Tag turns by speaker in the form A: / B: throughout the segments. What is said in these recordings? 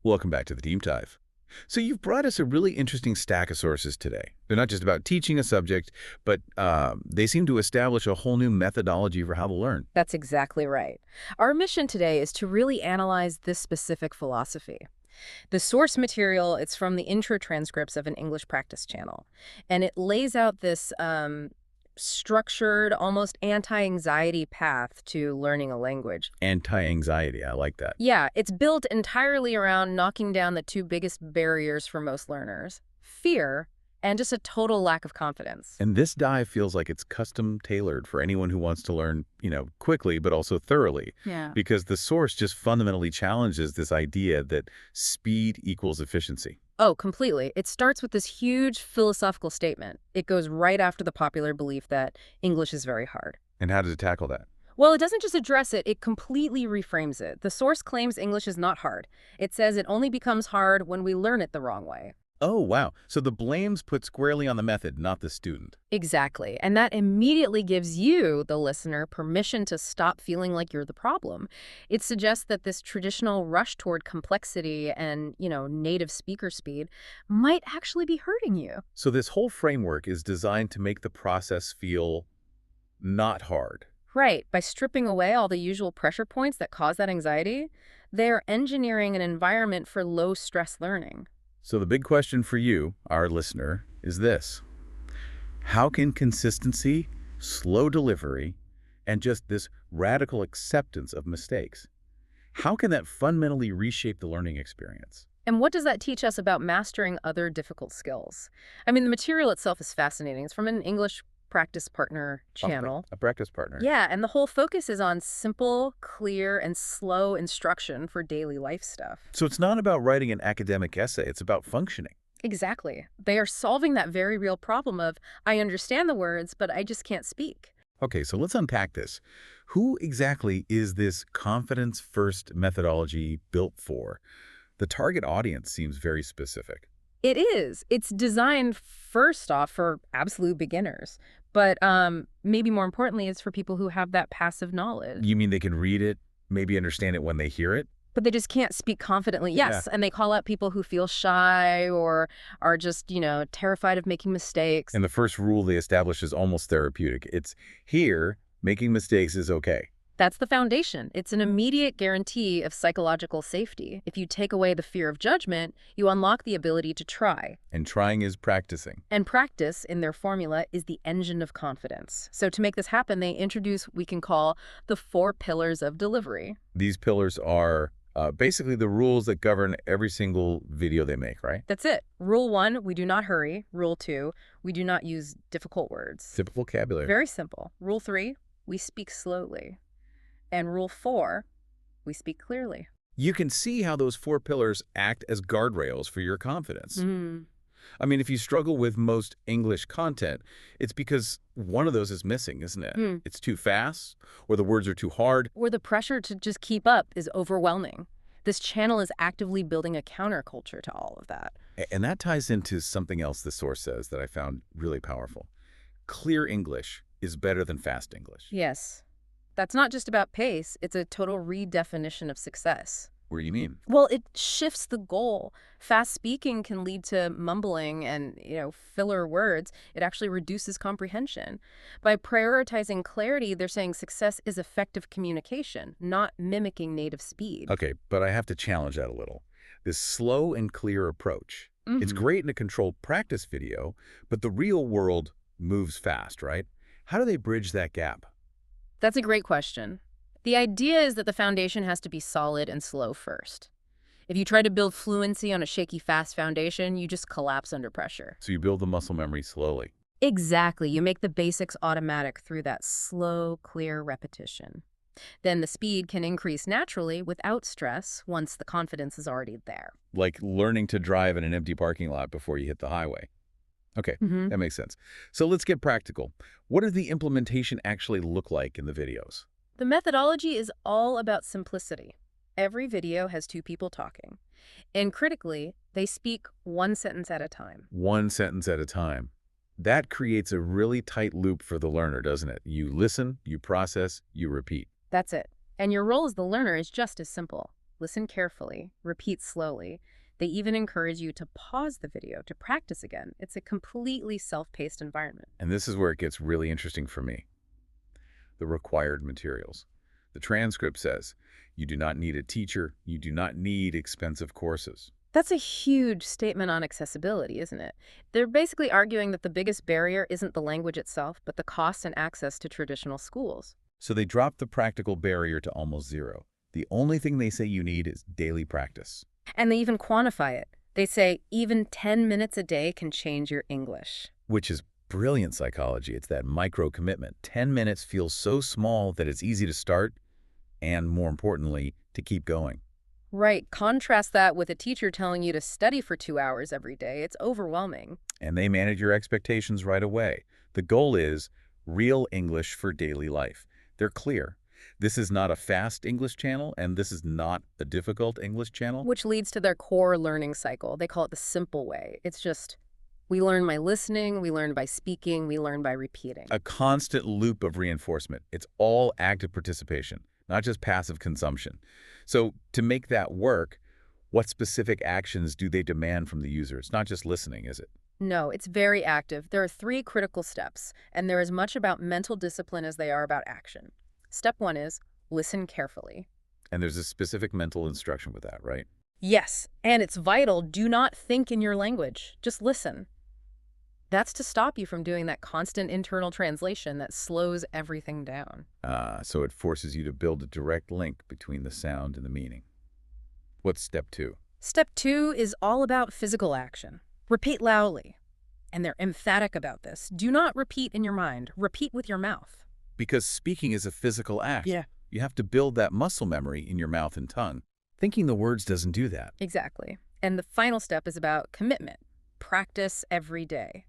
A: Welcome back to the Deep Dive. So you've brought us a really interesting stack of sources today. They're not just about teaching a subject, but they seem to establish a whole new methodology for how to learn.
B: That's exactly right. Our mission today is to really analyze this specific philosophy. The source material, it's from the intro transcripts of an English practice channel, and it lays out this structured, almost anti-anxiety path to learning a language.
A: Anti-anxiety, I like that.
B: Yeah, it's built entirely around knocking down the two biggest barriers for most learners: fear and just a total lack of confidence.
A: And this dive feels like it's custom tailored for anyone who wants to learn, quickly, but also thoroughly.
B: Yeah.
A: Because the source just fundamentally challenges this idea that speed equals efficiency.
B: Oh, completely. It starts with this huge philosophical statement. It goes right after the popular belief that English is very hard.
A: And how does it tackle that?
B: Well, it doesn't just address it, it completely reframes it. The source claims English is not hard. It says it only becomes hard when we learn it the wrong way.
A: Oh, wow. So the blame's put squarely on the method, not the student.
B: Exactly. And that immediately gives you, the listener, permission to stop feeling like you're the problem. It suggests that this traditional rush toward complexity and, native speaker speed might actually be hurting you.
A: So this whole framework is designed to make the process feel not hard.
B: Right. By stripping away all the usual pressure points that cause that anxiety, they're engineering an environment for low-stress learning.
A: So the big question for you, our listener, is this. How can consistency, slow delivery, and just this radical acceptance of mistakes, how can that fundamentally reshape the learning experience?
B: And what does that teach us about mastering other difficult skills? I mean, the material itself is fascinating. It's from an English practice partner channel.
A: A practice partner.
B: Yeah, and the whole focus is on simple, clear, and slow instruction for daily life stuff.
A: So it's not about writing an academic essay, it's about functioning.
B: Exactly. They are solving that very real problem of, I understand the words, but I just can't speak.
A: Okay, so let's unpack this. Who exactly is this confidence-first methodology built for? The target audience seems very specific.
B: It is. It's designed first off for absolute beginners, but maybe more importantly, it's for people who have that passive knowledge.
A: You mean they can read it, maybe understand it when they hear it?
B: But they just can't speak confidently. Yes, and they call out people who feel shy or are just, terrified of making mistakes.
A: And the first rule they establish is almost therapeutic. It's here, making mistakes is okay.
B: That's the foundation. It's an immediate guarantee of psychological safety. If you take away the fear of judgment, you unlock the ability to try.
A: And trying is practicing.
B: And practice, in their formula, is the engine of confidence. So to make this happen, they introduce what we can call the 4 pillars of delivery.
A: These pillars are basically the rules that govern every single video they make, right?
B: That's it. Rule 1, we do not hurry. Rule 2, we do not use difficult words.
A: Typical vocabulary.
B: Very simple. Rule 3, we speak slowly. And rule 4, we speak clearly.
A: You can see how those 4 pillars act as guardrails for your confidence. I mean, if you struggle with most English content, it's because one of those is missing, isn't it? It's too fast, or the words are too hard.
B: Or the pressure to just keep up is overwhelming. This channel is actively building a counterculture to all of that.
A: And that ties into something else the source says that I found really powerful. Clear English is better than fast English.
B: Yes. That's not just about pace, it's a total redefinition of success.
A: What do you mean?
B: Well, it shifts the goal. Fast speaking can lead to mumbling and, filler words. It actually reduces comprehension. By prioritizing clarity, they're saying success is effective communication, not mimicking native speed.
A: Okay, but I have to challenge that a little. This slow and clear approach. It's great in a controlled practice video, but the real world moves fast, right? How do they bridge that gap?
B: That's a great question. The idea is that the foundation has to be solid and slow first. If you try to build fluency on a shaky, fast foundation, you just collapse under pressure.
A: So you build the muscle memory slowly.
B: Exactly. You make the basics automatic through that slow, clear repetition. Then the speed can increase naturally without stress once the confidence is already there.
A: Like learning to drive in an empty parking lot before you hit the highway. Okay, that makes sense. So let's get practical. What does the implementation actually look like in the videos?
B: The methodology is all about simplicity. Every video has 2 people talking. And critically, they speak 1 sentence at a time.
A: 1 sentence at a time. That creates a really tight loop for the learner, doesn't it? You listen, you process, you repeat.
B: That's it. And your role as the learner is just as simple. listen carefully, repeat slowly. They even encourage you to pause the video to practice again. It's a completely self-paced environment.
A: And this is where it gets really interesting for me. The required materials. The transcript says, you do not need a teacher, you do not need expensive courses.
B: That's a huge statement on accessibility, isn't it? They're basically arguing that the biggest barrier isn't the language itself, but the cost and access to traditional schools.
A: So they drop the practical barrier to almost zero. The only thing they say you need is daily practice.
B: And they even quantify it. They say even 10 minutes a day can change your English.
A: Which is brilliant psychology. It's that micro commitment. 10 minutes feels so small that it's easy to start and, more importantly, to keep going.
B: Right. Contrast that with a teacher telling you to study for 2 hours every day. It's overwhelming.
A: And they manage your expectations right away. The goal is real English for daily life. They're clear. This is not a fast English channel, and this is not a difficult English channel.
B: Which leads to their core learning cycle. They call it the simple way. It's just, we learn by listening, we learn by speaking, we learn by repeating.
A: A constant loop of reinforcement. It's all active participation, not just passive consumption. So to make that work, what specific actions do they demand from the user? It's not just listening, is it?
B: No, it's very active. There are 3 critical steps, and they're as much about mental discipline as they are about action. Step 1 is listen carefully.
A: And there's a specific mental instruction with that, right?
B: Yes, and it's vital. Do not think in your language. Just listen. That's to stop you from doing that constant internal translation that slows everything down.
A: So it forces you to build a direct link between the sound and the meaning. What's step 2?
B: Step 2 is all about physical action. Repeat loudly. And they're emphatic about this. Do not repeat in your mind. Repeat with your mouth.
A: Because speaking is a physical act.
B: Yeah.
A: You have to build that muscle memory in your mouth and tongue. Thinking the words doesn't do that.
B: Exactly. And the final step is about commitment. Practice every day.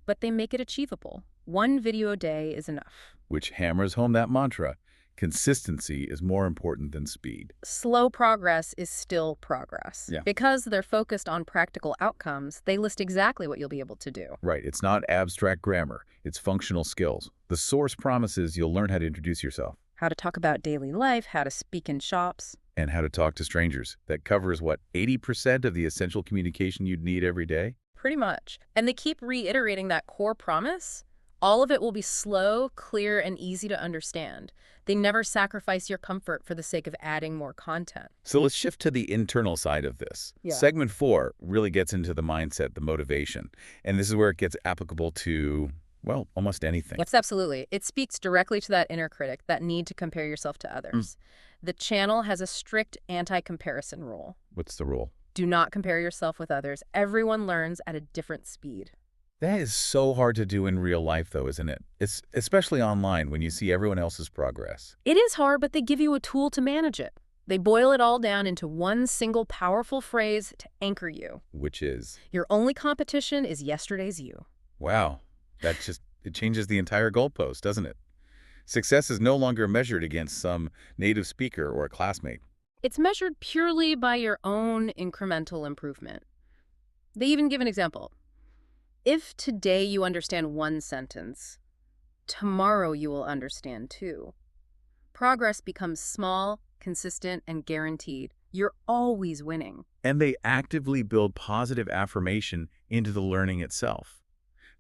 B: But they make it achievable. 1 video a day is enough.
A: Which hammers home that mantra. Consistency is more important than speed.
B: Slow progress is still progress.
A: Yeah.
B: Because they're focused on practical outcomes, they list exactly what you'll be able to do.
A: Right. It's not abstract grammar. It's functional skills. The source promises you'll learn how to introduce yourself.
B: How to talk about daily life, how to speak in shops.
A: And how to talk to strangers. That covers, what, 80% of the essential communication you'd need every day?
B: Pretty much. And they keep reiterating that core promise. All of it will be slow, clear, and easy to understand. They never sacrifice your comfort for the sake of adding more content.
A: So let's shift to the internal side of this.
B: Yeah.
A: Segment 4 really gets into the mindset, the motivation. And this is where it gets applicable to, well, almost anything.
B: Yes, absolutely. It speaks directly to that inner critic, that need to compare yourself to others. The channel has a strict anti-comparison rule.
A: What's the rule?
B: Do not compare yourself with others. Everyone learns at a different speed.
A: That is so hard to do in real life, though, isn't it? It's especially online when you see everyone else's progress.
B: It is hard, but they give you a tool to manage it. They boil it all down into one single powerful phrase to anchor you.
A: Which is,
B: Your only competition is yesterday's you.
A: wow, it changes the entire goalpost, doesn't it? Success is no longer measured against some native speaker or a classmate.
B: It's measured purely by your own incremental improvement. They even give an example. If today you understand 1 sentence, tomorrow you will understand 2. Progress becomes small, consistent, and guaranteed. You're always winning.
A: And they actively build positive affirmation into the learning itself.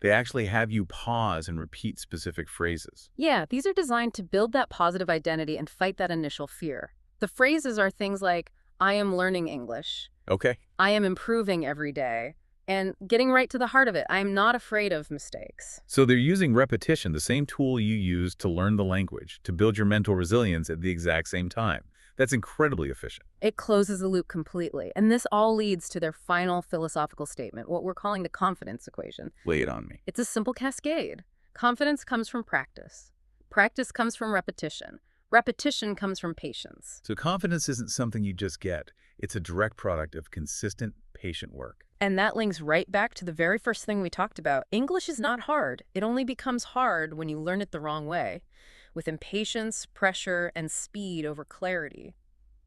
A: They actually have you pause and repeat specific phrases.
B: Yeah, these are designed to build that positive identity and fight that initial fear. The phrases are things like, I am learning English.
A: Okay.
B: I am improving every day. And getting right to the heart of it, I am not afraid of mistakes.
A: So they're using repetition, the same tool you use to learn the language, to build your mental resilience at the exact same time. That's incredibly efficient.
B: It closes the loop completely. And this all leads to their final philosophical statement, what we're calling the confidence equation.
A: Lay it on me.
B: It's a simple cascade. Confidence comes from practice. Practice comes from repetition. Repetition comes from patience.
A: So confidence isn't something you just get. It's a direct product of consistent, patient work.
B: And that links right back to the very first thing we talked about. English is not hard. It only becomes hard when you learn it the wrong way, with impatience, pressure, and speed over clarity.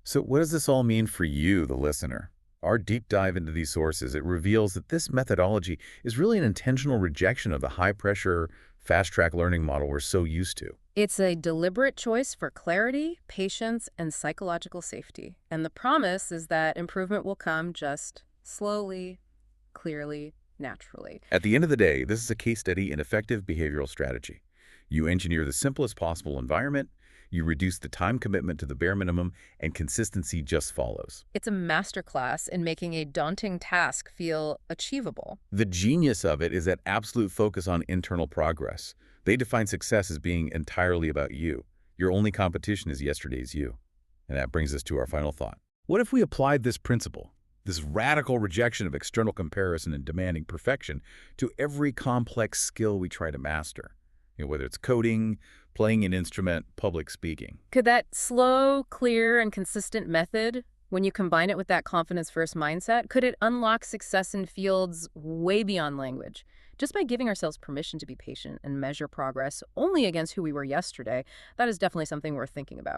A: So what does this all mean for you, the listener? Our deep dive into these sources, it reveals that this methodology is really an intentional rejection of the high-pressure, fast-track learning model we're so used to.
B: It's a deliberate choice for clarity, patience, and psychological safety. And the promise is that improvement will come just slowly, clearly, naturally.
A: At the end of the day, this is a case study in effective behavioral strategy. You engineer the simplest possible environment, you reduce the time commitment to the bare minimum, and consistency just follows.
B: It's a masterclass in making a daunting task feel achievable.
A: The genius of it is that absolute focus on internal progress. They define success as being entirely about you. Your only competition is yesterday's you. And that brings us to our final thought. What if we applied this principle, this radical rejection of external comparison and demanding perfection, to every complex skill we try to master? Whether it's coding, playing an instrument, public speaking.
B: Could that slow, clear, and consistent method, when you combine it with that confidence-first mindset, could it unlock success in fields way beyond language? Just by giving ourselves permission to be patient and measure progress only against who we were yesterday, that is definitely something worth thinking about.